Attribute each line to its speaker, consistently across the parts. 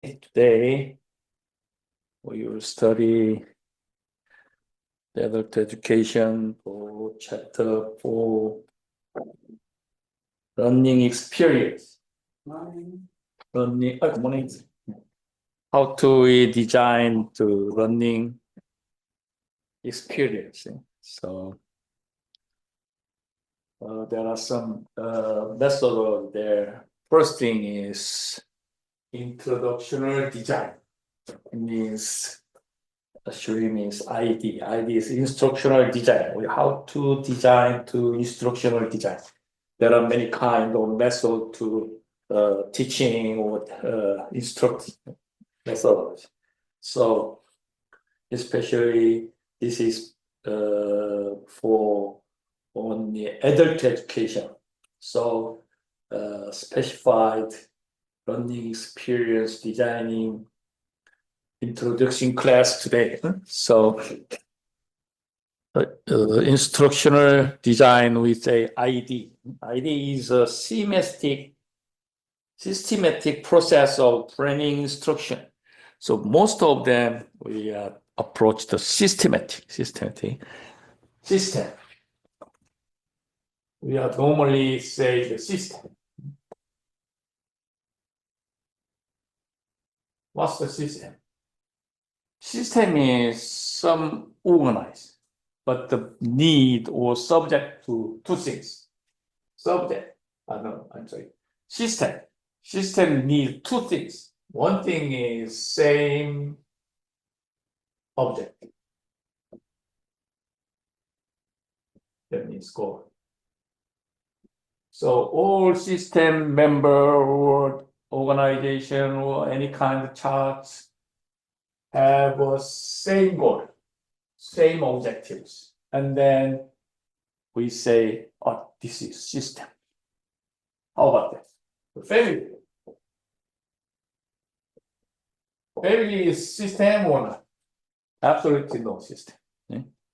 Speaker 1: Today, we will study the adult education for chapter 4, learning experience. Good morning. How to we design to learning experience. So, there are some methods there. First thing is introductional design. It means actually means ID. ID is instructional design. How to design to instructional design. There are many kind of methods to teaching or instruct methods. So especially this is for only adult education. So specified learning experience designing introduction class today. So instructional design with a ID. ID is a systematic process of planning instruction. So most of them we approach the system. We are normally say the system. What's the system? System is some organized, but the need or subject to two things. System needs two things. One thing is same object. That means goal. So all system member or organization or any kind of charts have a same goal, same objectives. And then we say, oh, this is system. How about that? The family. Family is system or not? Absolutely no system.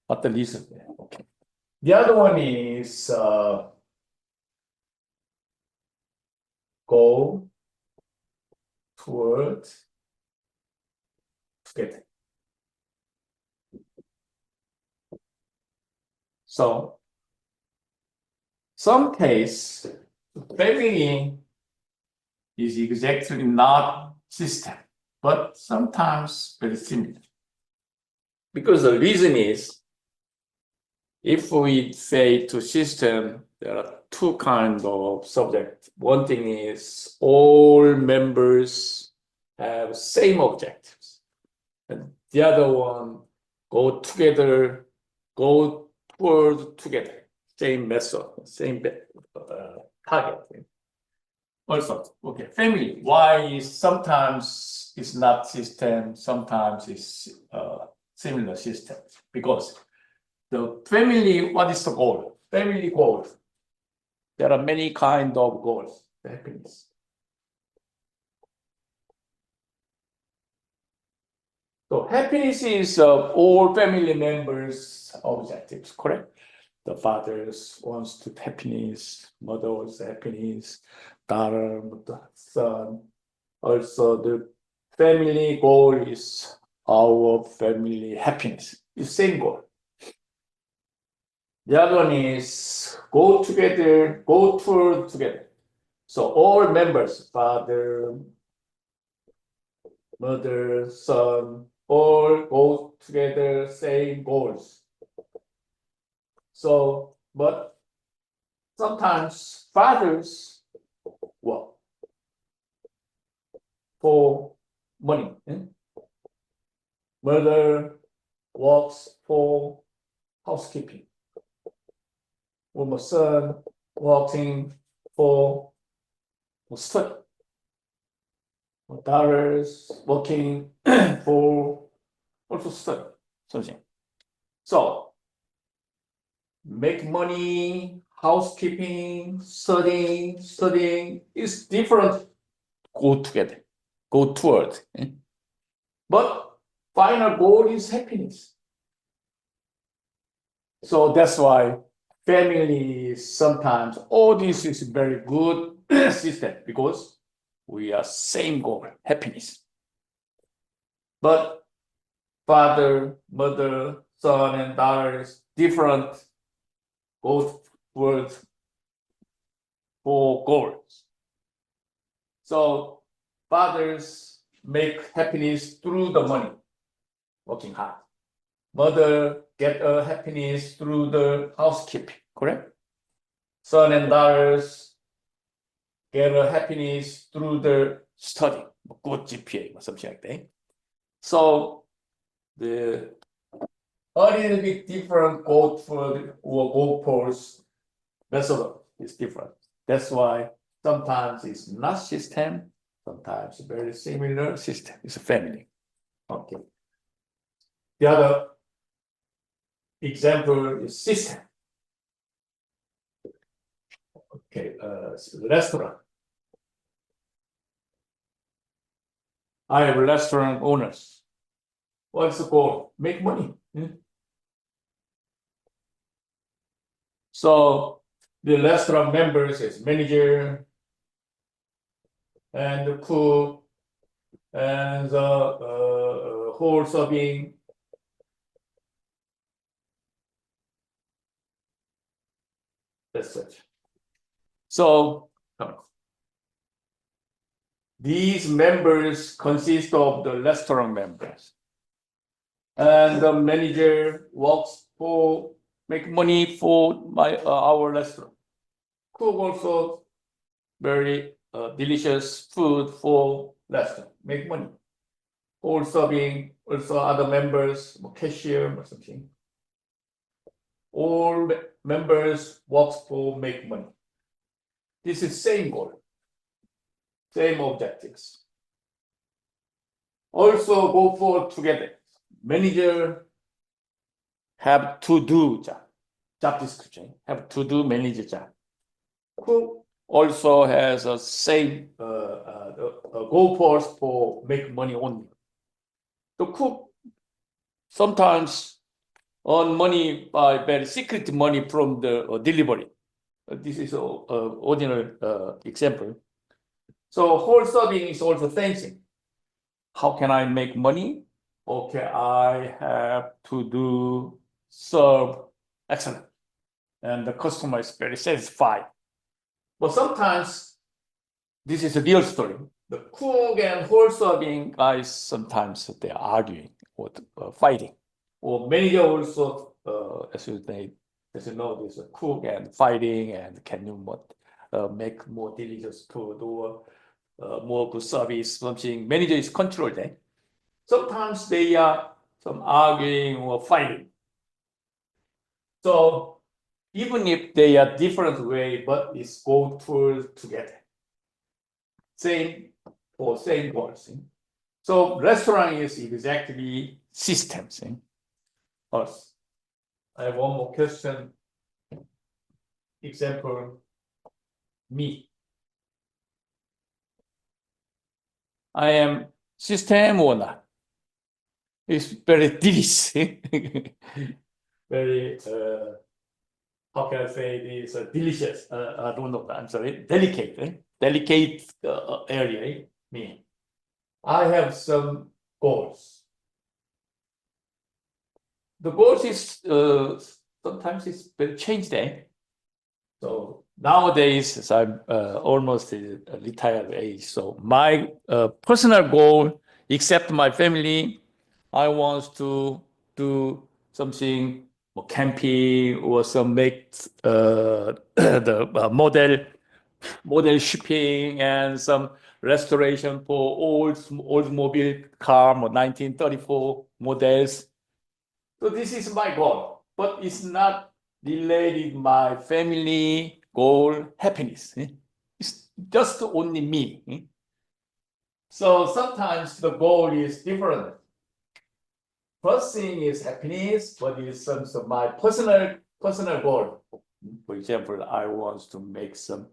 Speaker 1: What the reason? Okay. The other one is go toward together. So some case family is exactly not system, but sometimes very similar. Because the reason is if we say to system, there are two kinds of subject. One thing is all members have same objectives. And the other one, go together, go toward together. Same method, same target. Also, okay, family. Why is sometimes it's not system, sometimes it's similar system? Because the family, what is the goal? Family goal. There are many kind of goals. Happiness. So happiness is all family members' objectives, correct? The fathers wants to happiness, mother wants happiness, daughter, son. Also, the family goal is our family happiness. It's same goal. The other one is go together, go toward together. So all members, father, mother, son, all go together, same goals. So, but sometimes fathers work for money. Mother works for housekeeping. Or my son working for study. My daughter's working for also study. Something. So make money, housekeeping, studying is different. Go together, go toward. But final goal is happiness. So that's why family sometimes, all this is very good system because we are same goal, happiness. but father, mother, son, and daughters, different both words for goals. So fathers make happiness through the money, working hard. Mother get a happiness through the housekeeping, correct? Son and daughters get a happiness through the study, good GPA or something like that. So the a little bit different goal for or goal post method is different. That's why sometimes it's not system, sometimes very similar system. It's a family. Okay. The other example is system. Okay, restaurant. I have restaurant owners. What's the goal? Make money. So the restaurant members is manager and the cook and the whole serving. That's it. So these members consist of the restaurant members. And the manager works for make money for our restaurant. Cook also very delicious food for restaurant, make money. All serving, also other members, cashier or something. All members works for make money. This is same goal, same objectives. Also go for together. Manager have to do job description, have to do manager job. Cook also has a same goal post for make money only. The cook sometimes earn money by very secret money from the delivery. This is an ordinary example. So whole serving is also thinking. How can I make money? Okay, I have to serve excellent. And the customer is very satisfied. But sometimes, this is a real story. The cook and whole serving guys, sometimes they're arguing or fighting. Or manager also, as you know, there's a cook and fighting and can you make more delicious food or more good service, something. Manager is controlled. Sometimes they are some arguing or fighting. So even if they are different way, but it's go together. Same or same goals. So restaurant is exactly systems. Us. I have one more question. Example, me. I am system owner. It's very delicious. Very, how can I say this? Delicious. I don't know. I'm sorry. Delicate. Delicate area. Me. I have some goals. The goals is sometimes it's very changed. So nowadays, as I'm almost a retired age, so my personal goal, except my family, I want to do something more camping or some make the model shipping and some restoration for old mobile car, 1934 models. So this is my goal, but it's not related my family goal happiness. It's just only me. So sometimes the goal is different. First thing is happiness, but it's some my personal goal. For example, I want to make some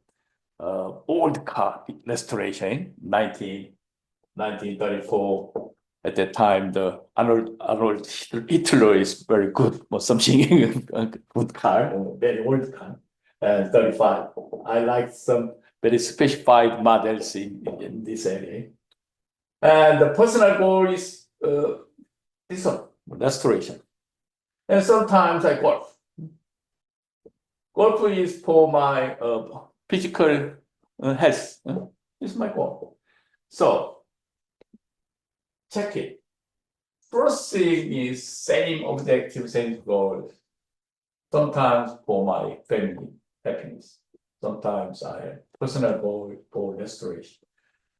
Speaker 1: old car restoration, 1934. At that time, the Arnold Hitler is very good or something, good car, very old car, and 35. I like some very specified models in this area. And the personal goal is this one, restoration. And sometimes I golf. Golf is for my physical health. It's my goal. So check it. First thing is same objective, same goal. Sometimes for my family happiness. Sometimes I have personal goal for restoration.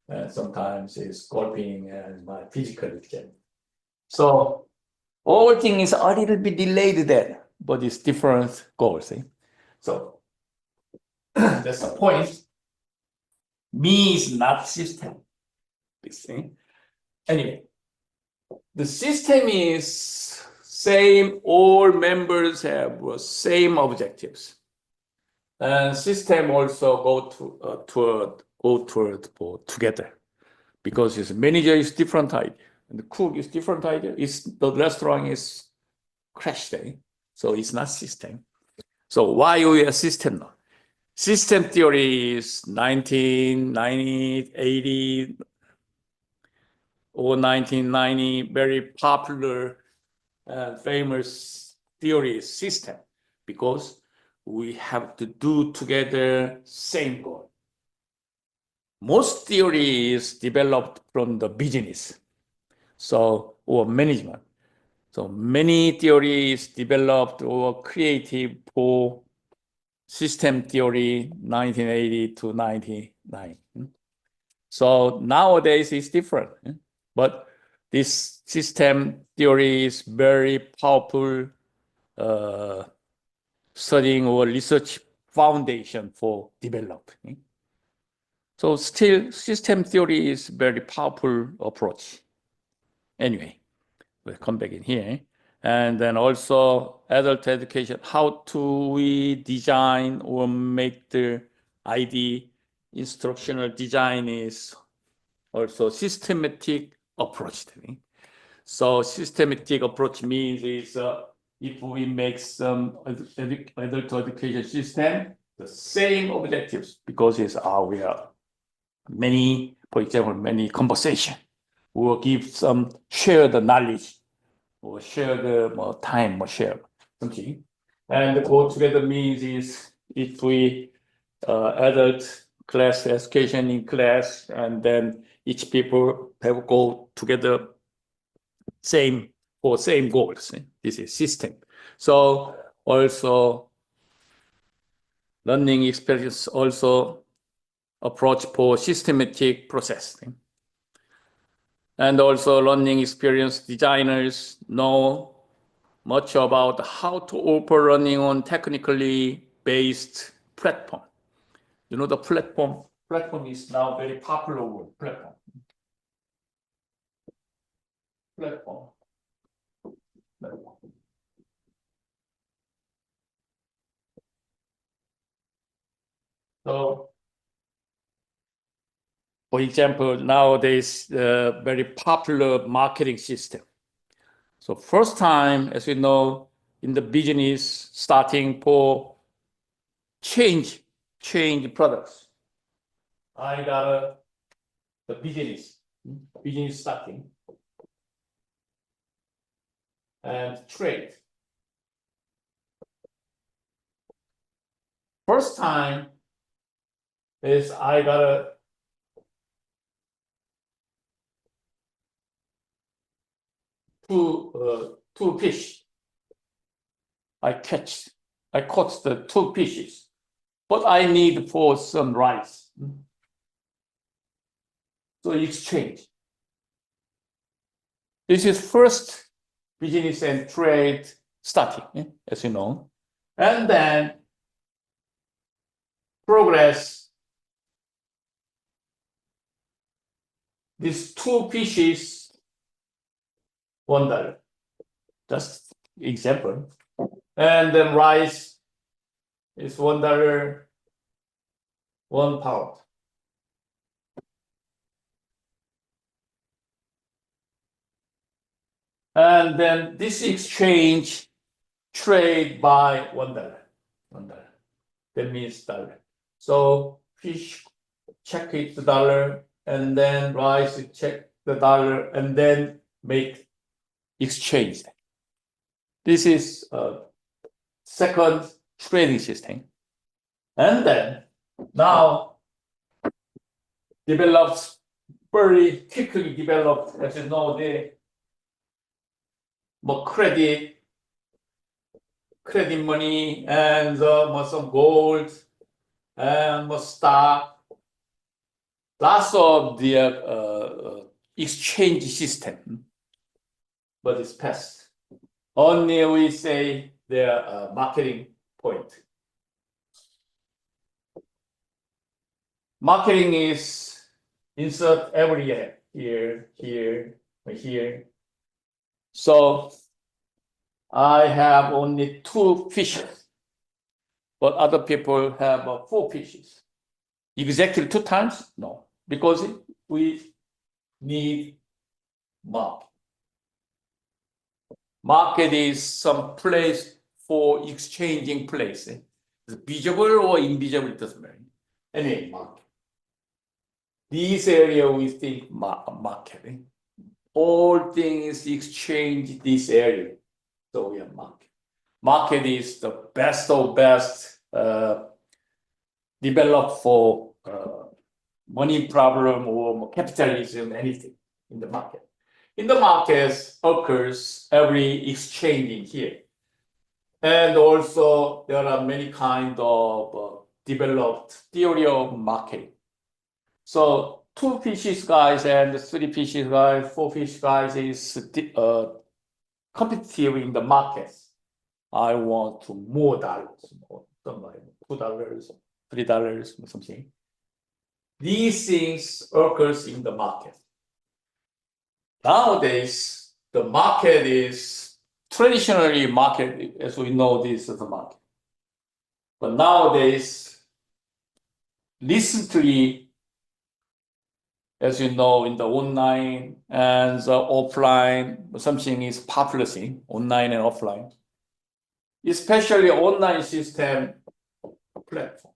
Speaker 1: And sometimes it's golfing and my physical exam. So all things are a little bit delayed there, but it's different goals. So that's the point. Me is not system. This thing. Anyway, the system is same. All members have same objectives, and system also go toward together, because his manager is different idea and the cook is different idea. The restaurant is crashed, so it's not system. So why we are system now? System theory is 1990, 80, or 1990, very popular famous theory system, because we have to do together same goal. Most theory is developed from the business, or management. So many theories developed or created for system theory 1980 to 99. So nowadays it's different, but this system theory is very powerful studying or research foundation for developing. So still system theory is very powerful approach. Anyway, we'll come back in here. And then also adult education, how do we design or make the ID instructional design is also systematic approach. So systematic approach means is if we make some adult education system, the same objectives, because it's we have many, for example, many conversation, we will give some share the knowledge or share the time or share something. And go together means is if we adult class education in class, and then each people have go together same goals. This is system. So also learning experience also approach for systematic process. And also learning experience designers know much about how to offer learning on technically based platform. You know, the platform is now very popular word, platform. So, for example, nowadays, very popular marketing system. So first time, as you know, in the business, starting for change products. I got the business starting and trade. First time is I got two fish. I caught the two fishes, but I need for some rice. So exchange. This is first business and trade starting, as you know, and then progress. These two fishes, $1. Just example. And then rice is $1, 1 pound. And then this exchange trade by $1. That means dollar. So fish check it the dollar, and then rice check the dollar, and then make exchange. This is a second trading system. And then now develops very quickly developed, as you know, the credit money and some gold and stock. Lots of the exchange system, but it's past. Only we say the marketing point. Marketing is insert every year, here. So I have only 2 fishes, but other people have 4 fishes. Exactly 2 times? No, because we need market. Market is some place for exchanging place. It's visible or invisible, it doesn't matter. Anyway, market. This area we think market. All things exchange this area. So we have market. Market is the best of best developed for money problem or capitalism, anything in the market. In the markets occurs every exchange in here. And also there are many kind of developed theory of marketing. So 2 fishes guys and 3 fishes guys, 4 fish guys is competitive in the markets. I want to more dollars, somebody $2, $3, something. These things occurs in the market. Nowadays, the market is traditionally market, as we know, this is the market. But nowadays, recently, as you know, in the online and the offline, something is popular thing, online and offline. Especially online system platform.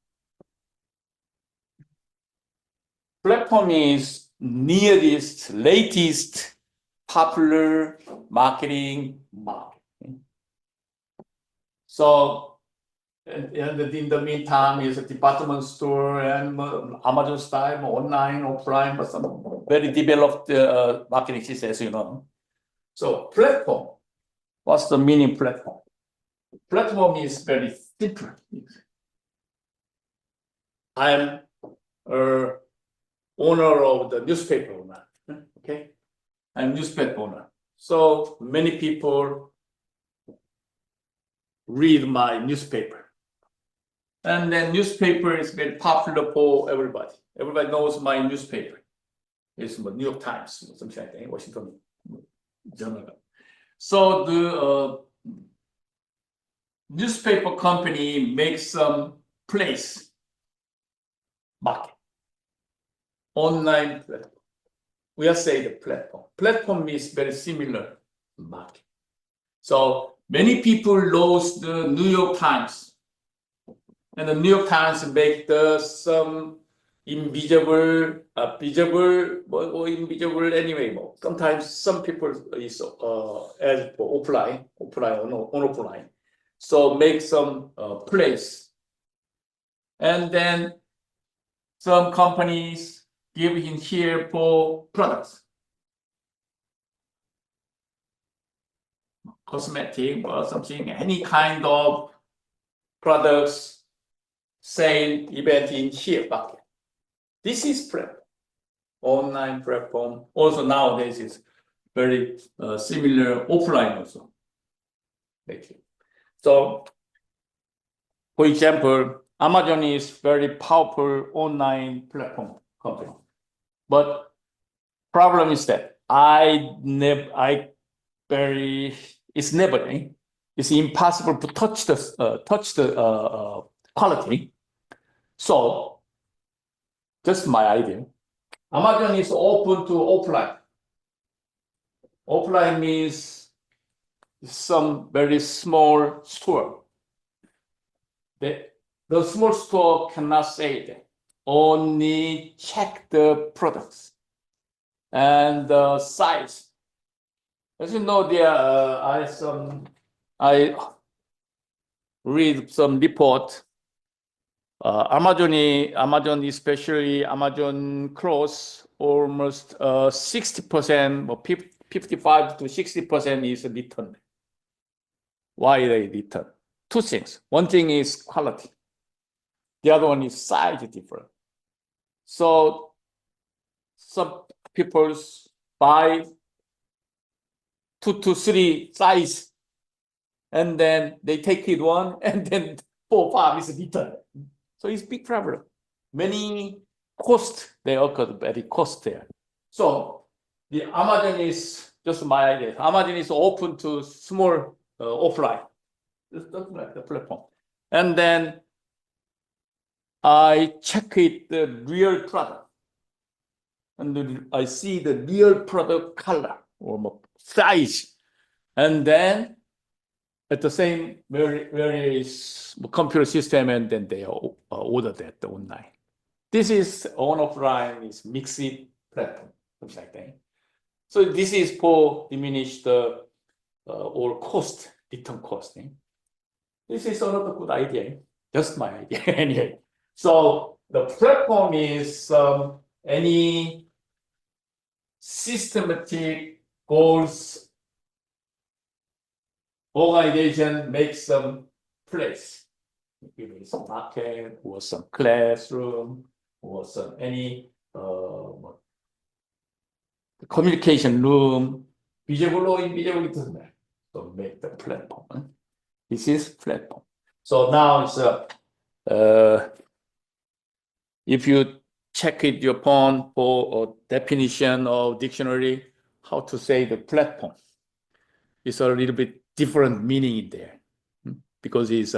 Speaker 1: Platform is nearest, latest, popular marketing market. So, and in the meantime, is a department store and Amazon style, online, offline, but some very developed marketing system, as you know. So, platform. What's the meaning platform? Platform is very simple. I'm owner of the newspaper owner. Okay, I'm newspaper owner. So many people read my newspaper, and then newspaper is very popular for everybody. Everybody knows my newspaper. It's New York Times, something like that, Washington Journal. So the newspaper company makes some place market. Online platform. We are saying the platform. Platform is very similar to market. So many people lost the New York Times. And the New York Times make some invisible, visible, or invisible anyway. Sometimes some people is as for offline or offline. So make some place. And then some companies give in here for products. Cosmetic or something, any kind of products, sale event in here bucket. This is platform, online platform. Also nowadays is very similar offline also. So, for example, Amazon is very powerful online platform company. But problem is that it's impossible to touch the quality. So, just my idea. Amazon is open to offline. Offline means some very small store. The small store cannot say that. Only check the products and the size As you know, I read some report. Amazon, especially Amazon clothes, almost 60% or 55 to 60% is returned. Why they return? Two things. One thing is quality. The other one is size different. So some people buy 2 to 3 size, and then they take it one, and then 4, 5 is returned. So it's big problem. Many cost, they occur very cost there. So the Amazon is just my idea. Amazon is open to small offline. Just like the platform. And then I check it, the real product. And then I see the real product color or size. And then at the same various computer system, and then they order that online. This is offline is mixed platform, something like that. So this is for diminish the or cost, return cost. This is another good idea. Just my idea anyway. So the platform is any systematic goals organization makes some place. Maybe it's a market or some classroom or some any communication room, visible or invisible, it doesn't matter. So make the platform. This is platform. So now it's if you check it your phone for a definition of dictionary, how to say the platform, it's a little bit different meaning in there because it's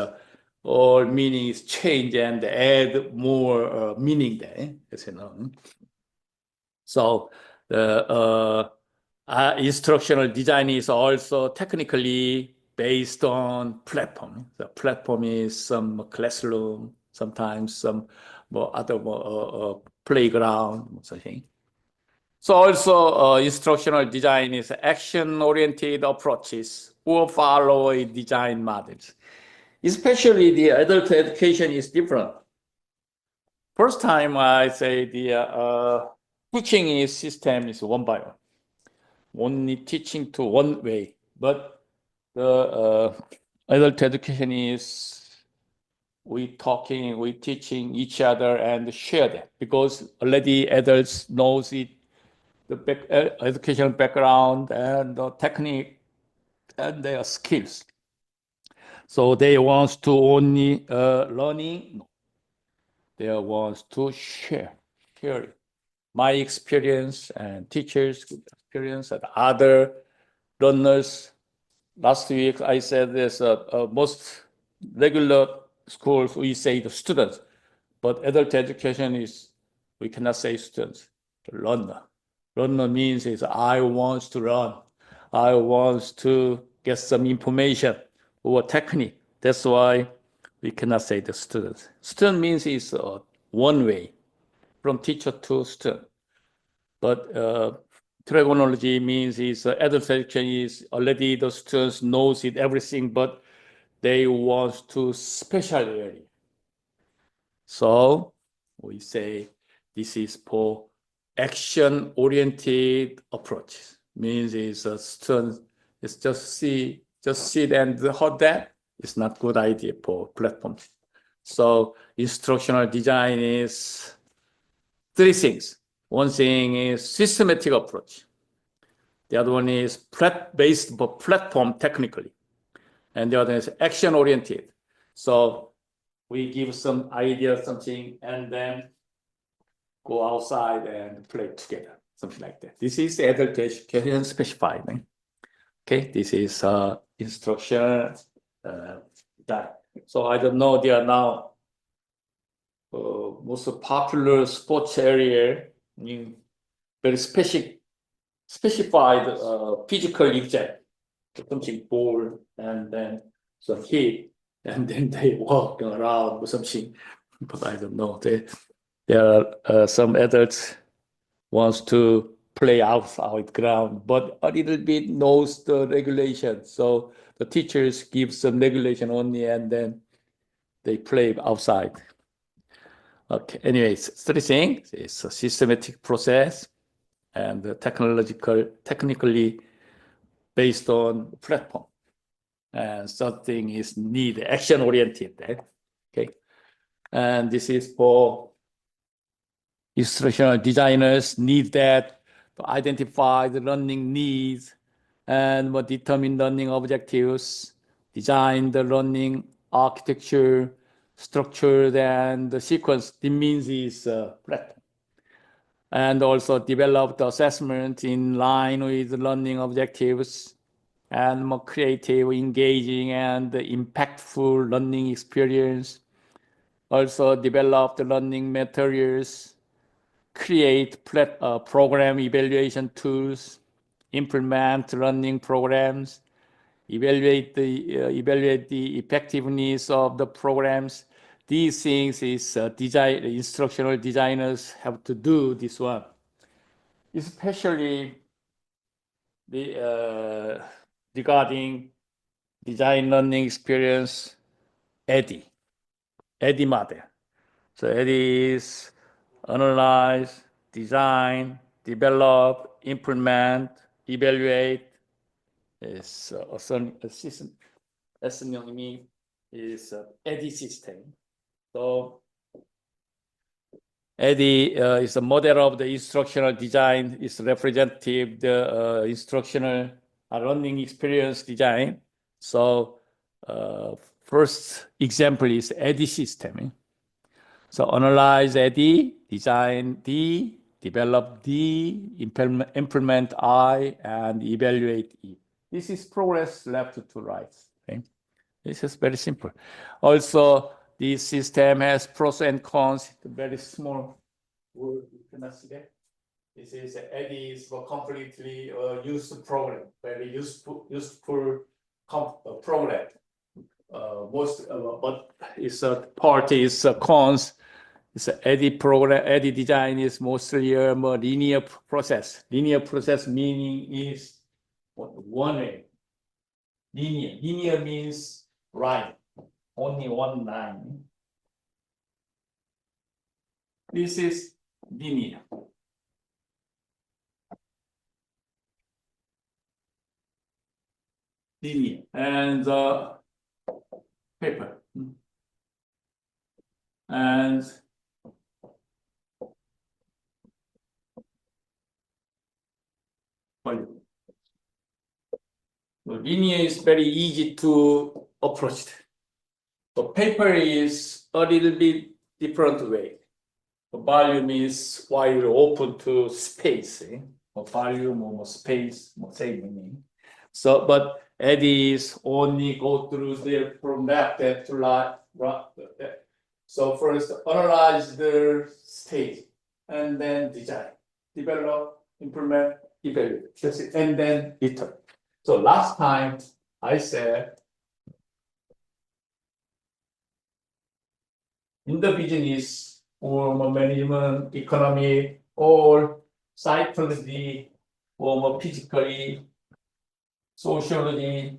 Speaker 1: all meaning is change and add more meaning there, as you know. So the instructional design is also technically based on platform. The platform is some classroom, sometimes some other playground, something. So also instructional design is action-oriented approaches or follow a design models. Especially the adult education is different. First time I say the teaching system is one by one. Only teaching to one way, but the adult education is we teaching each other and share that because already adults knows it, the educational background and the technique and their skills. So they want to only learning. No. They want to share it. My experience and teachers' experience and other learners. Last week I said there's most regular schools we say the students, but adult education is we cannot say students, the learner. Learner means is I want to learn, I want to get some information or technique. That's why we cannot say the students. Student means is one way from teacher to student. But trigonology means is adult education is already the students knows it everything, but they want to special area. So we say this is for action-oriented approach. Means is a student is just sit and hold that. It's not good idea for platforms. So instructional design is 3 things. One thing is systematic approach. The other one is based platform technically. And the other is action-oriented. So we give some idea, something, and then go outside and play together, something like that. This is adult education specified. Okay, this is instruction that. So I don't know, they are now most popular sports area in very specified physical exam, something ball and then some hit, and then they walk around or something. But I don't know. There are some adults wants to play outside ground, but a little bit knows the regulation. So the teachers give some regulation only, and then they play outside. Okay, anyways, stressing is a systematic process and technically based on platform. And something is need action oriented. Okay, and this is for instructional designers need that to identify the learning needs and determine learning objectives, design the learning architecture, structure, and the sequence. This means is platform. And also develop the assessment in line with the learning objectives and more creative, engaging, and impactful learning experience. Also develop the learning materials, create program evaluation tools, implement learning programs, evaluate the effectiveness of the programs. These things is instructional designers have to do this one, especially regarding design learning experience, EDI model. So EDI is analyze, design, develop, implement, evaluate. Is a system. SNME is EDI system. So EDI is a model of the instructional design. Is representative the instructional learning experience design. So first example is EDI system. So analyze EDI, design D, develop D, implement I, and evaluate E. This is progress left to right. Okay? This is very simple. Also, this system has pros and cons. Very small word, you cannot see that. This is EDI is a completely used program, very useful program. But its part is cons. It's EDI program. EDI design is mostly a more linear process. Linear process meaning is one way. Linear means line, only one line. This is linear. And paper. And volume. So linear is very easy to approach. So paper is a little bit different way. The volume is while you're open to space. Volume or space, same meaning. So, but eddies only go through there from left to right. So first analyze the state and then design, develop, implement, evaluate. That's it. And then return. So last time I said in the business or management, economy, or psychology, or physically, sociology,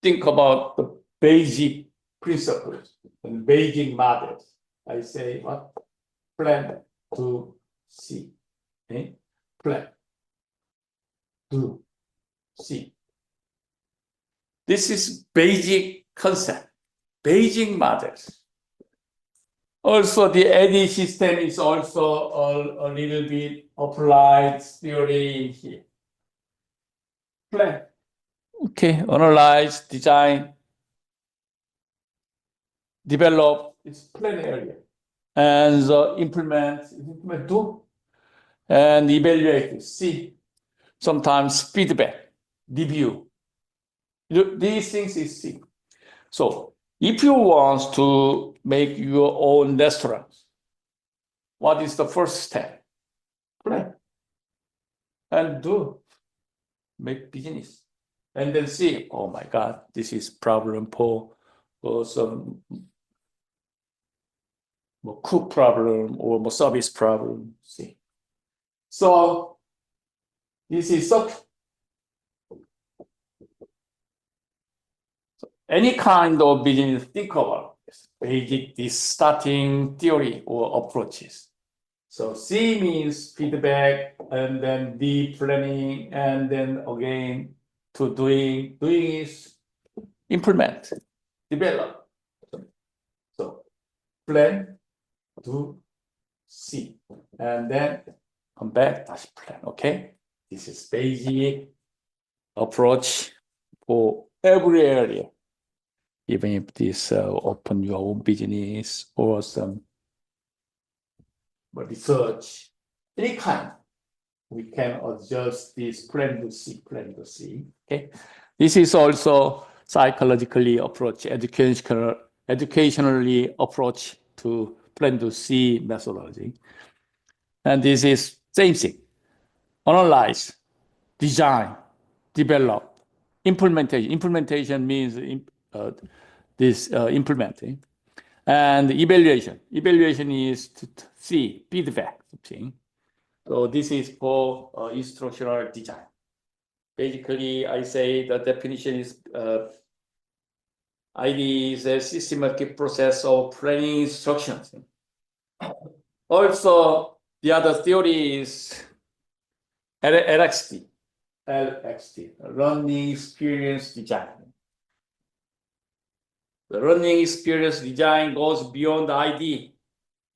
Speaker 1: think about the basic principles and basic models. I say what? Plan, do, see. Okay? Plan, do, see. This is basic concept, basic models. Also, the EDI system is also a little bit applied theory here. Plan. Okay, analyze, design, develop its plan area, and implement, do, and evaluate, see, sometimes feedback, review. These things is see. So if you want to make your own restaurant, what is the first step? Plan and do, make business. And then see, oh my God, this is problem for some more cook problem or more service problem. See. So this is any kind of business think about basic this starting theory or approaches. So C means feedback, and then D planning, and then again to doing. Doing is implement, develop. So plan, do, C, and then come back, dash plan. Okay, this is basic approach for every area. Even if this open your own business or some research, any kind, we can adjust this plan to C, okay? This is also psychologically approach, educationally approach to plan to C methodology. And this is same thing, analyze, design, develop, implementation. Implementation means implementing. And evaluation. Evaluation is to see feedback. So this is for instructional design. Basically, I say the definition is ID is a systematic process of planning instructions. Also, the other theory is LXD, learning experience design. The learning experience design goes beyond the ID,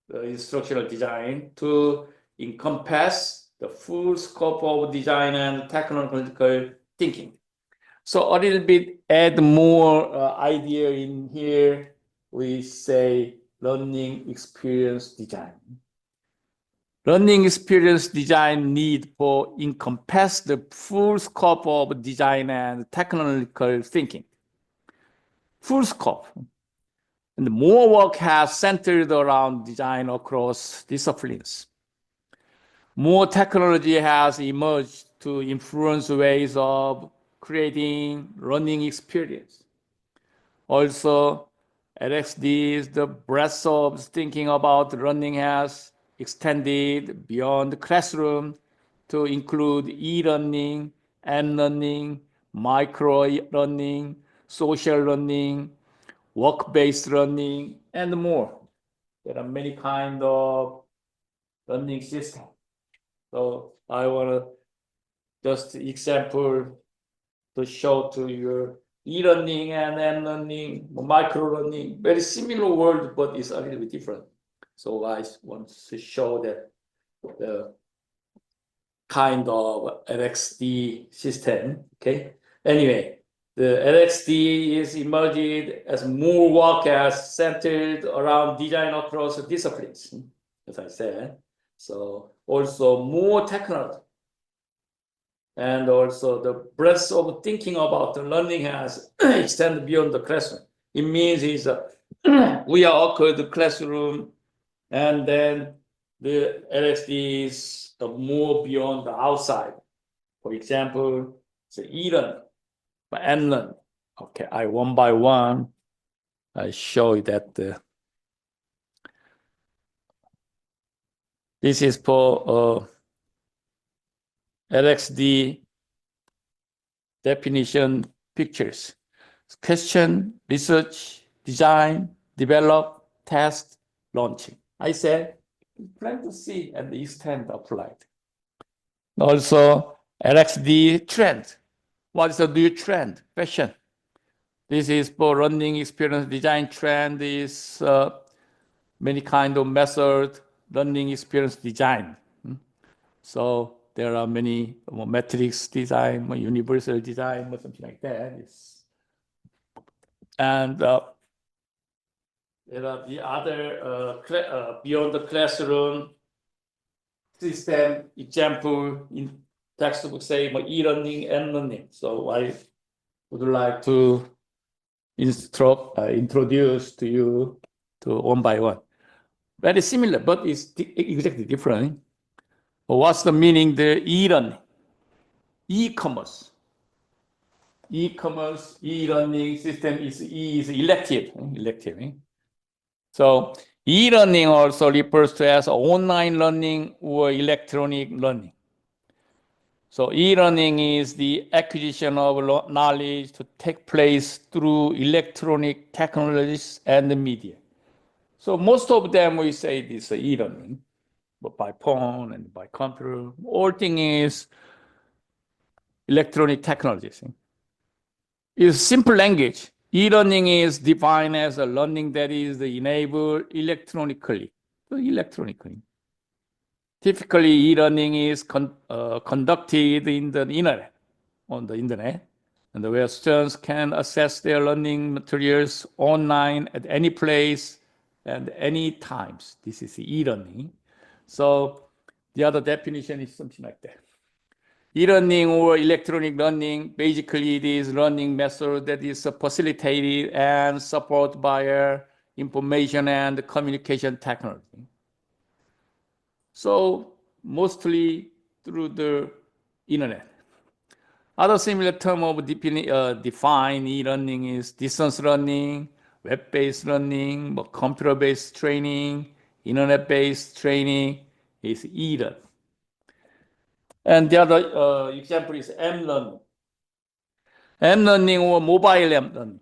Speaker 1: the instructional design, to encompass the full scope of design and technological thinking. So a little bit add more idea in here. We say learning experience design. Learning experience design need for encompass the full scope of design and technological thinking. Full scope. And more work has centered around design across disciplines. More technology has emerged to influence ways of creating learning experience. Also, LXD, the breadth of thinking about learning has extended beyond the classroom to include e-learning, n-learning, micro-learning, social learning, work-based learning, and more. There are many kinds of learning systems. So I want to just example to show to you e-learning and n-learning, micro-learning, very similar word, but it's a little bit different. So I want to show that the kind of LXD system, okay? Anyway, the LXD is emerged as more work as centered around design across disciplines, as I said. So also more technology. And also the breadth of thinking about the learning has extended beyond the classroom. It means is we are occurred the classroom, and then the LXD is more beyond the outside. For example, the e-learn, n-learn. Okay, I one by one, I show you that this is for LXD definition pictures. Question, research, design, develop, test, launching. I said, plan to see and extend applied. Also, LXD trend. What is the new trend? Fashion. This is for learning experience design trend is many kind of method, learning experience design. So there are many matrix design, universal design, or something like that. And there are the other beyond the classroom system example in textbook say e-learning and learning. So I would like to introduce to you to one by one. Very similar, but it's exactly different. But what's the meaning? The e-learning, e-commerce. E-commerce, e-learning system is elective. So E-learning also refers to as online learning or electronic learning. So e-learning is the acquisition of knowledge to take place through electronic technologies and the media. So most of them we say this e-learning, but by phone and by computer. All thing is electronic technologies. It's simple language. E-learning is defined as a learning that is enabled electronically. So electronically. Typically, e-learning is conducted in the internet, on the internet, and where students can access their learning materials online at any place and any times. This is e-learning. So the other definition is something like that. E-learning or electronic learning, basically it is learning method that is facilitated and supported by information and communication technology. So mostly through the internet. Other similar term of define e-learning is distance learning, web-based learning, computer-based training, internet-based training is e-learning. And the other example is M-learning. M-learning or mobile M-learning.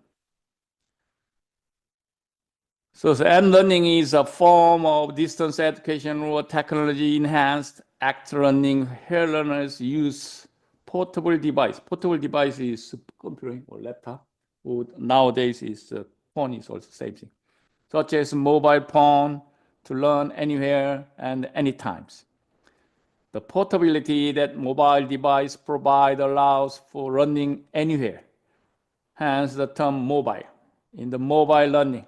Speaker 1: So M-learning is a form of distance education or technology-enhanced ACT learning where learners use portable device. Portable device is computer or laptop. Or nowadays is phone is also same thing. Such as mobile phone to learn anywhere and anytimes. The portability that mobile device provide allows for learning anywhere. Hence the term mobile. In the mobile learning,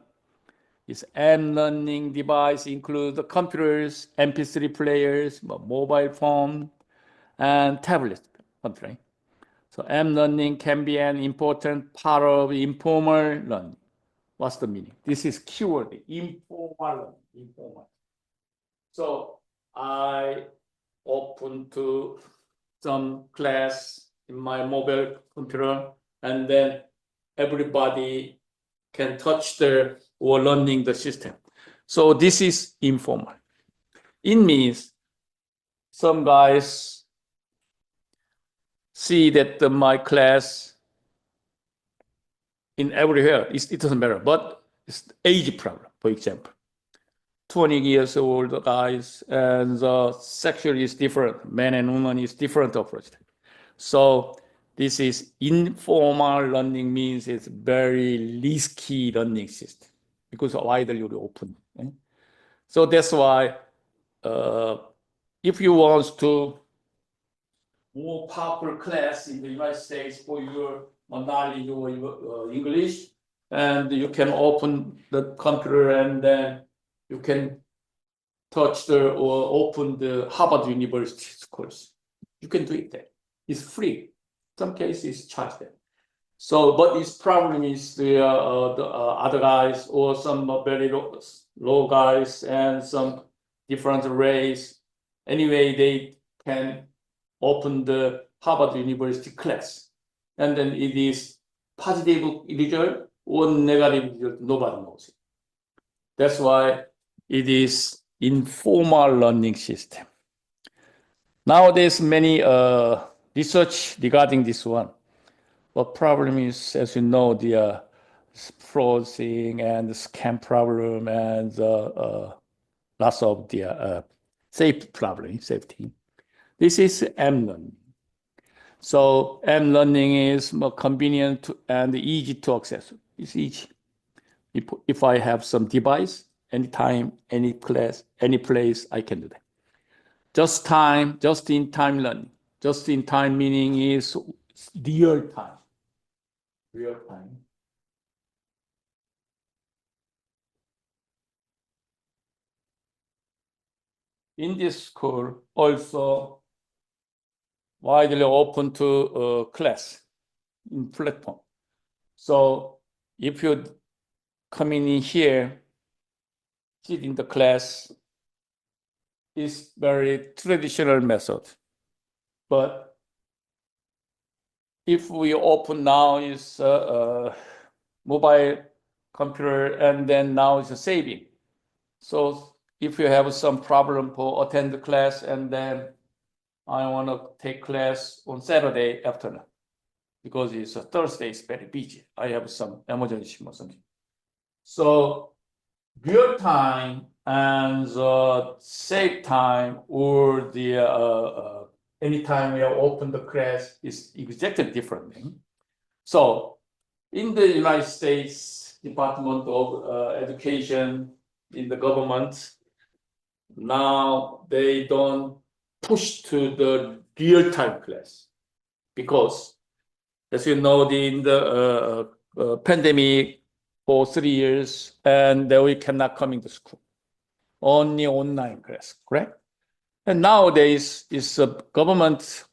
Speaker 1: this M-learning device includes the computers, MP3 players, mobile phone, and tablet computer. So M-learning can be an important part of informal learning. What's the meaning? This is keyword, informal learning, informal. So I open to some class in my mobile computer, and then everybody can touch the or learning the system. So this is informal. It means some guys see that my class in everywhere, it doesn't matter, but it's age problem, for example. 20 years old guys, and the sexual is different. Men and women is different approach. So this is informal learning means it's very risky learning system because widely open. So that's why if you want to more powerful class in the United States for your knowledge or your English, and you can open the computer and then you can touch or open the Harvard University's course. You can do it there. It's free. Some cases charge them. So, but its problem is the other guys or some very low guys and some different race. Anyway, they can open the Harvard University class, and then it is positive result or negative result. Nobody knows it. That's why it is informal learning system. Nowadays, many research regarding this one. But problem is, as you know, the fraud thing and the scam problem and lots of the safety. This is M-learning. So M-learning is more convenient and easy to access. It's easy. If I have some device, anytime, any class, any place, I can do that. Just in time learning. Just in time meaning is real time. Real time. In this school, also widely open to class in platform. So if you come in here, sit in the class, it's very traditional method. But if we open now is mobile computer, and then now it's a saving. So if you have some problem for attend the class and then I want to take class on Saturday afternoon because it's a Thursday, it's very busy. I have some emergency or something. So real time and save time or the anytime you open the class is exactly different thing. So in the United States Department of Education, in the government, now they don't push to the real-time class because, as you know, in the pandemic for 3 years, and we cannot come into school, only online class, correct? And nowadays, is government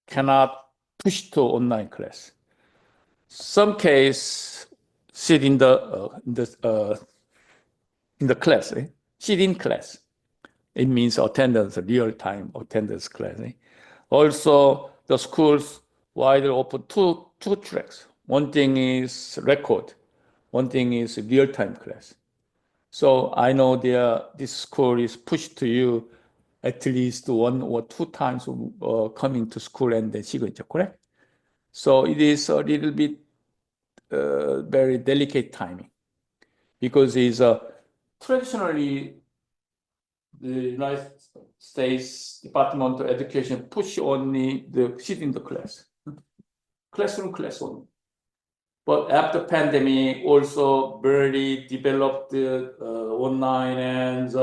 Speaker 1: cannot push to online class. Some case sit in the class, sit in class. It means attendance, real-time attendance class. Also, the schools wide open two tracks. One thing is record, one thing is real-time class. So I know this school is pushed to you at least 1 or 2 times coming to school and then signature, correct? So it is a little bit very delicate timing because it's traditionally the United States Department of Education push only the sit in the classroom class only. But after pandemic, also very developed online and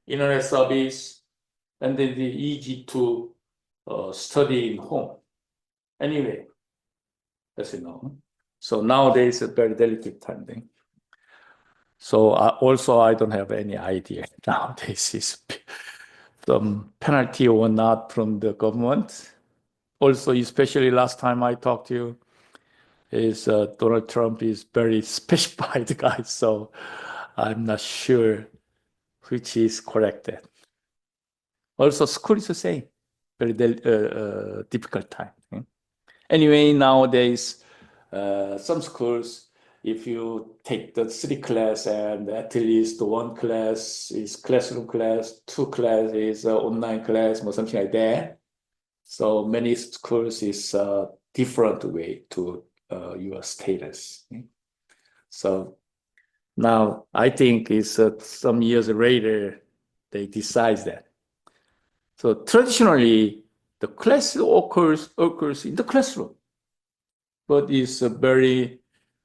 Speaker 1: internet service, and then the easy to study in home. Anyway, as you know. So nowadays, it's a very delicate time thing. So also, I don't have any idea nowadays is some penalty or not from the government. Also, especially last time I talked to you, is Donald Trump is very specified guy, so I'm not sure which is correct. Also, school is the same, very difficult time. Anyway, nowadays, some schools, if you take the 3 class and at least 1 class is classroom class, 2 class is online class or something like that. So many schools is a different way to your status. So now I think it's some years later, they decide that. So traditionally, the class occurs in the classroom, but it's a very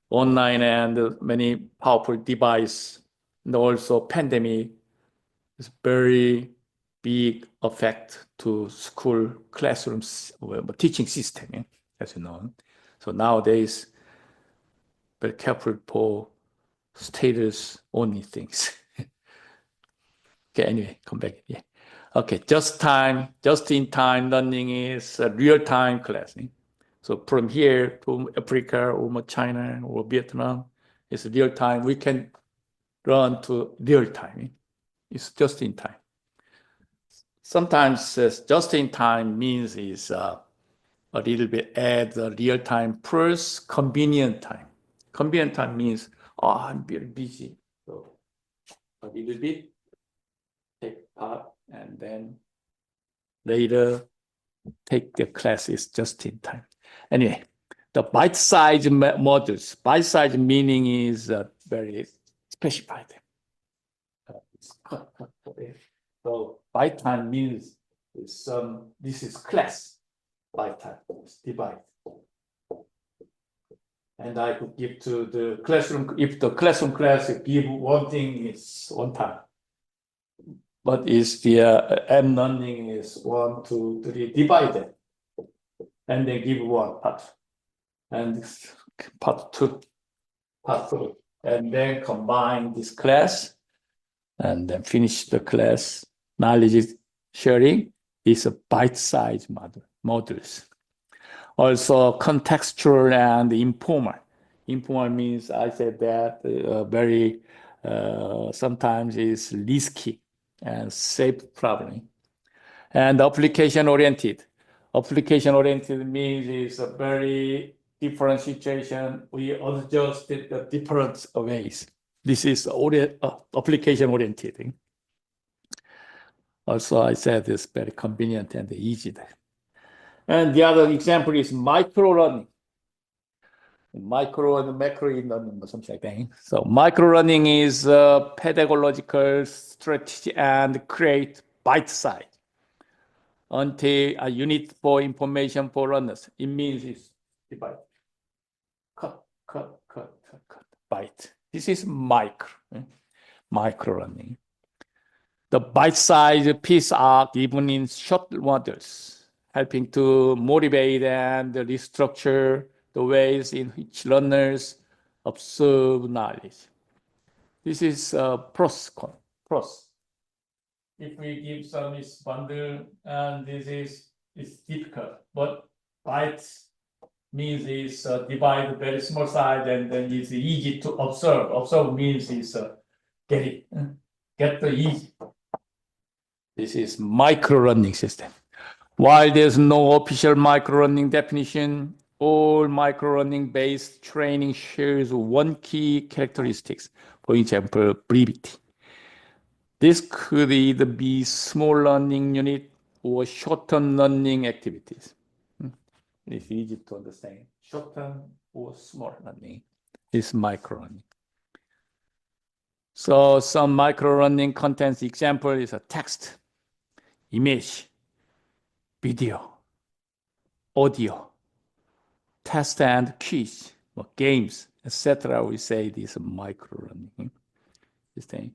Speaker 1: online and many powerful device, and also pandemic is very big effect to school classrooms teaching system, as you know. So nowadays, very careful for status only things. Okay, anyway, come back. Yeah. Okay, just in time learning is a real time class. So from here to Africa or China or Vietnam, it's real time. We can run to real time. It's just in time. Sometimes just in time means is a little bit add the real time plus convenient time. Convenient time means, I'm very busy. So a little bit take part and then later take the classes just in time. Anyway, the bite-sized modules. Bite-sized meaning is very specified. So bite time means this is class. Bite time is divide. And I could give to the classroom, if the classroom class give one thing is 1 time. But is the M learning is 1, 2, 3 divided. And they give 1 part. And part 2, part 3. And then combine this class and then finish the class. Knowledge sharing is a bite-sized modules. Also contextual and informal. Informal means I said that very sometimes is risky and safe problem. And application-oriented. Application-oriented means it's a very different situation. We adjust it the different ways. This is application-oriented. Also, I said it's very convenient and easy. And the other example is micro-learning. Micro and macro learning, something like that. So micro-learning is a pedagogical strategy and create bite-size until a unit for information for learners. It means it's divide. Cut, bite. This is micro-learning. The bite-sized pieces are given in short modules, helping to motivate and restructure the ways in which learners observe knowledge. This is pros. If we give some is bundle, and this is difficult, but bites means is divide very small size, and then it's easy to observe. Observe means is get the easy. This is micro-learning system. While there's no official micro-learning definition, all micro-learning based training shares one key characteristics. For example, brevity. This could either be small learning unit or short-term learning activities. It's easy to understand. Short-term or small learning is micro-learning. So some micro-learning contents example is a text, image, video, audio, test and quiz, games, etc. We say this micro-learning. This thing.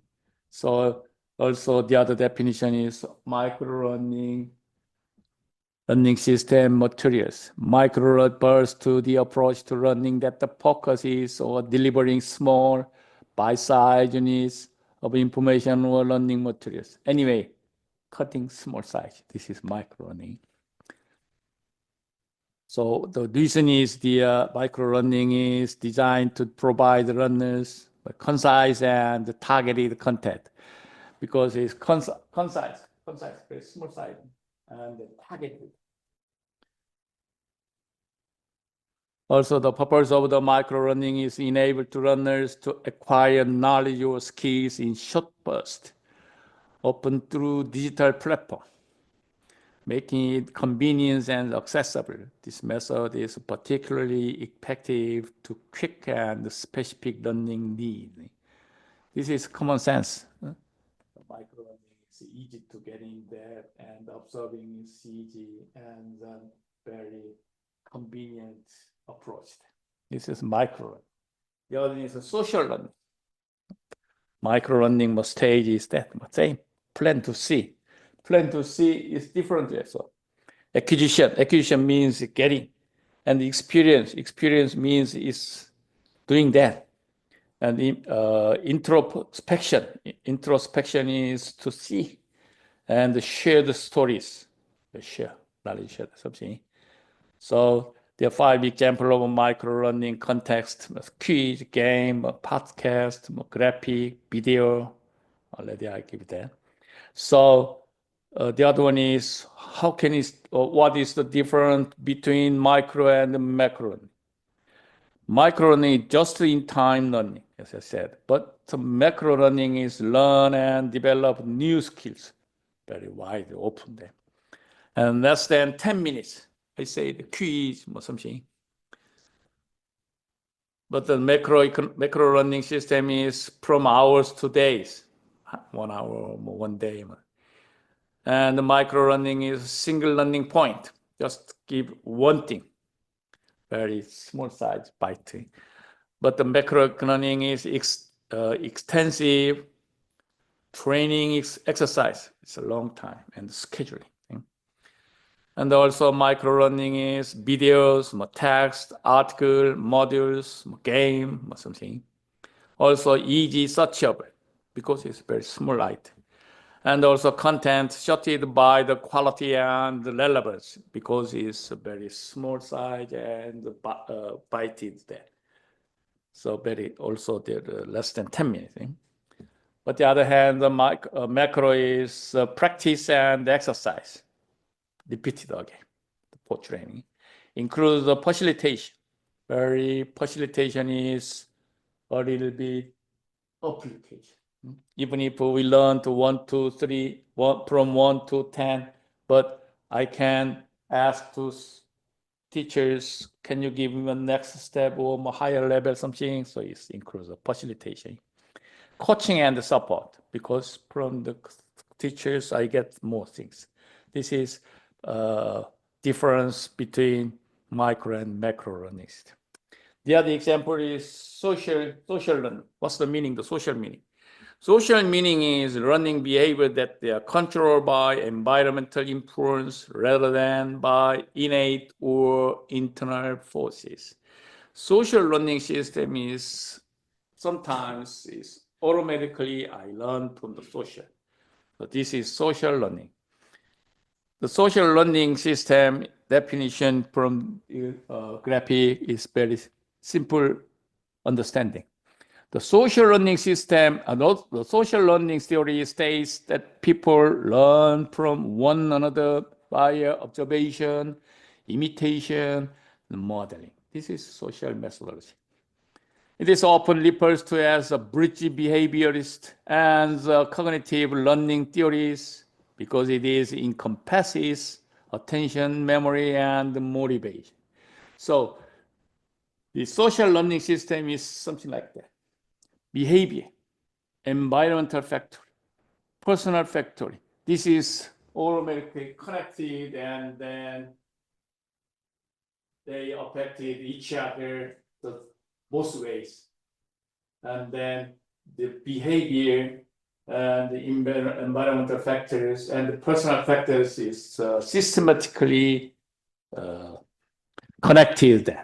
Speaker 1: So also the other definition is micro-learning system materials. Micro refers to the approach to learning that the focus is on delivering small bite-sized units of information or learning materials. Anyway, cutting small size. This is micro-learning. So the reason is the micro-learning is designed to provide learners concise and targeted content because it's concise, very small size and targeted. Also, the purpose of the micro-learning is enable to learners to acquire knowledge or skills in short bursts, often through digital platform, making it convenient and accessible. This method is particularly effective to quick and specific learning needs. This is common sense. The micro-learning is easy to get in there, and observing is easy and very convenient approach. This is micro. The other is a social learning. Micro-learning stage is that same. Plan to see. Plan to see is different. So acquisition means getting, and experience means is doing that. And introspection is to see and share the stories, share knowledge, something. So there are 5 examples of micro-learning context: quiz, game, podcast, graphic, video. Already I give that. So the other one is what is the difference between micro and macro? Micro-learning is just in-time learning, as I said, but macro-learning is learn and develop new skills, very wide, open there. And less than 10 minutes. I say the quiz or something. But the macro learning system is from hours to days, 1 hour or 1 day. And the micro learning is a single learning point. Just give one thing, very small size bite. But the macro learning is extensive training exercise. It's a long time and scheduling. And also micro-learning is videos, text, article, modules, game, something. Also easy searchable because it's very small item. And also content sorted by the quality and the relevance because it's a very small size and bited there. So also less than 10 minutes. But the other hand, the macro is practice and exercise, repeated again. For training, includes the facilitation. Facilitation is a little bit application. Even if we learn to 1, 2, 3, from 1 to 10, but I can ask to teachers, can you give me a next step or more higher level something? So it includes a facilitation, coaching and support, because from the teachers I get more things. This is difference between micro and macro learning system. The other example is social learning. What's the meaning? The social meaning. Social meaning is learning behavior that they are controlled by environmental influence rather than by innate or internal forces. Social learning system is sometimes is automatically I learn from the social. So this is social learning. The social learning system definition from graphic is very simple understanding. The social learning system, the social learning theory states that people learn from one another via observation, imitation, and modeling. This is social methodology. It is often referred to as a bridge behaviorist and cognitive learning theories because it encompasses attention, memory, and motivation. So the social learning system is something like that. Behavior, environmental factor, personal factor. This is automatically connected and then they affected each other both ways. And then the behavior and the environmental factors and the personal factors is systematically connected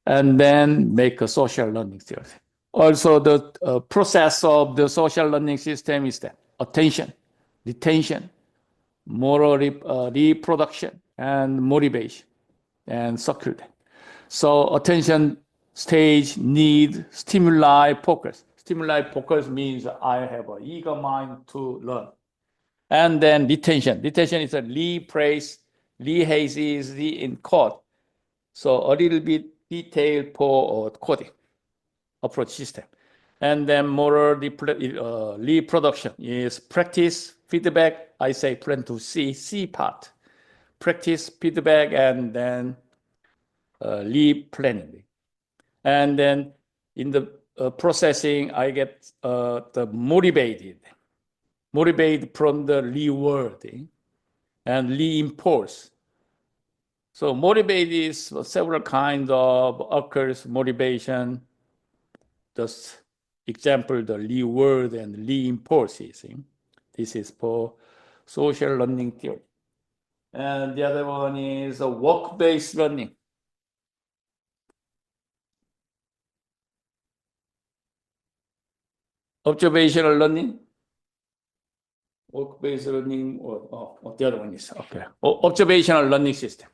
Speaker 1: and then make a social learning theory. Also, the process of the social learning system is that attention, retention, moral reproduction, and motivation, and circle. So attention stage need stimuli focus. Stimuli focus means I have an eager mind to learn. And then retention. Retention is a rephrase, rehazes, re-encode. So a little bit detailed for coding approach system. And then moral reproduction is practice, feedback. I say plan to C part. Practice, feedback, and then replanning. And then in the processing, I get the motivated from the rewarding and reinforce. So motivate is several kinds of occurs motivation. Just example, the reward and reinforces. This is for social learning theory. And the other one is a work-based learning. Observational learning. Work-based learning, the other one is, okay. Observational learning system.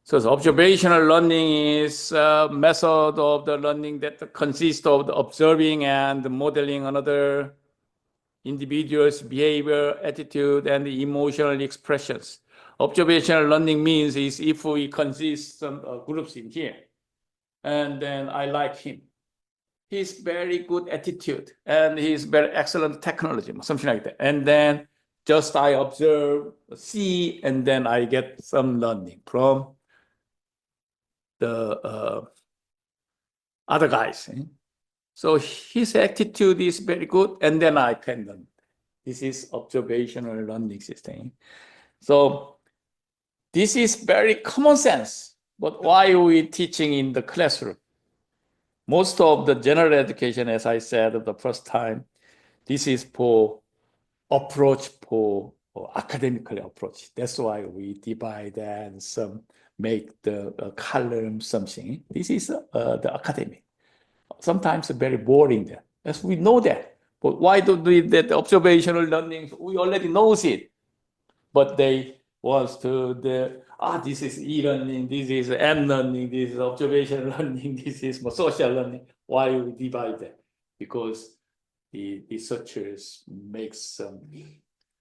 Speaker 1: So the observational learning is a method of the learning that consists of the observing and modeling another individual's behavior, attitude, and emotional expressions. Observational learning means is if we consist some groups in here, and then I like him. He's very good attitude, and he's very excellent technology, something like that. And then just I observe, see, and then I get some learning from the other guys. So his attitude is very good, and then I can learn. This is observational learning system. So this is very common sense, but why are we teaching in the classroom? Most of the general education, as I said the first time, this is for approach for academically approach. That's why we divide and some make the column something. This is the academic. Sometimes very boring there. As we know that. But why do we that observational learning? We already know it. But they want to this is e-learning, this is m-learning, this is observational learning, this is social learning. Why we divide that? Because the researchers make some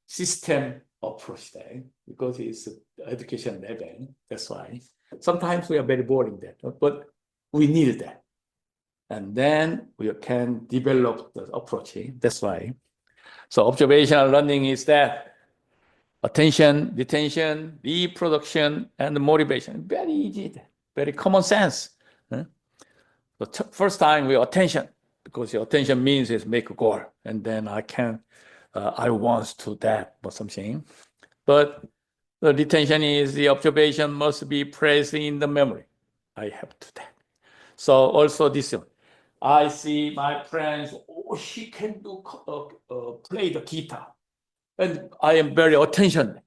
Speaker 1: system approach there because it's education level. That's why sometimes we are very boring there, but we need that. and then we can develop the approach. That's why. So observational learning is that attention, retention, reproduction, and motivation. Very easy, very common sense. The first time we attention, because your attention means is make a goal, and then I want to that or something. But the retention is the observation must be placed in the memory. I have to that. So also this one. I see my friends, oh, she can do play the guitar. And I am very attention.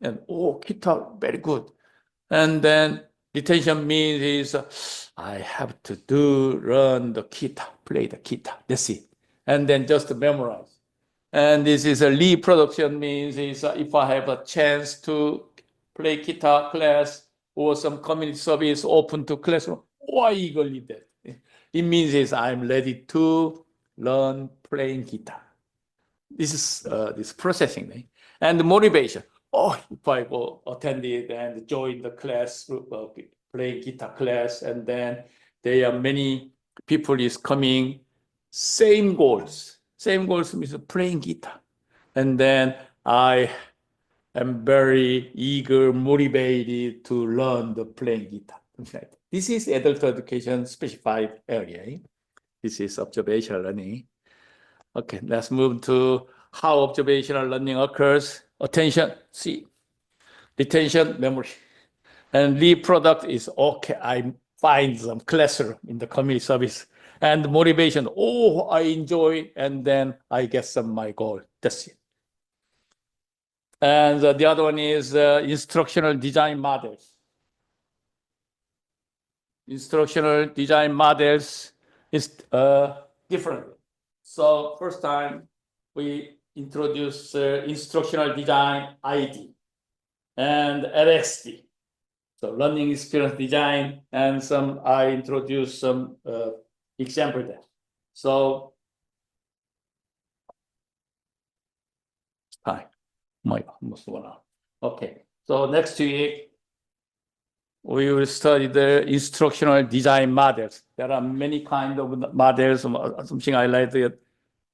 Speaker 1: And oh, guitar, very good. And then retention means is I have to learn the guitar, play the guitar. That's it. And then just memorize. And this is a reproduction means is if I have a chance to play guitar class or some community service open to classroom, I eagerly that. It means is I'm ready to learn playing guitar. This is this processing, and the motivation. Oh, if I go attend it and join the class, play guitar class, and then there are many people is coming, same goals. Same goals means playing guitar. And then I am very eager, motivated to learn the playing guitar. This is adult education specified area. This is observational learning. Okay, let's move to how observational learning occurs. Attention, see. Retention, memory. And reproduct is, okay, I find some classroom in the community service. And motivation, oh, I enjoy, and then I get some my goal. That's it. And the other one is instructional design models. Instructional design models is different. So first time we introduce instructional design ID and LXD. So learning experience design, and I introduce some example there. So time. Almost 1 hour. Okay. So next week we will study the instructional design models. There are many kinds of models. Something I like it.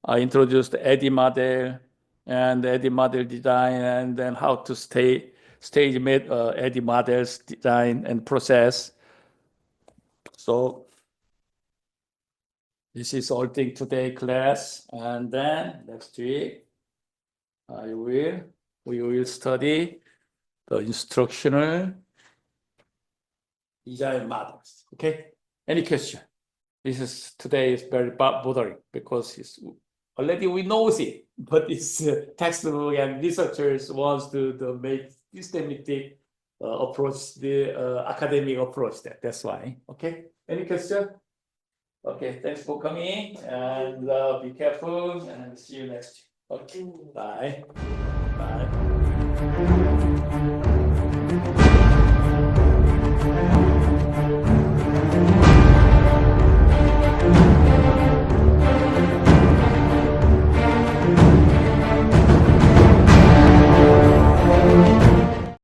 Speaker 1: I introduced the Eddy model and the Eddy model design, and then how to stage Eddy models design and process. So this is all thing today class, and then next week we will study the instructional design models. Okay. Any question? Today is very bothering because already we know it, but it's textbook and researchers wants to make systematic approach, the academic approach. That's why. Okay. Any question? Okay. Thanks for coming, and be careful, and see you next week. Okay. Bye. Bye.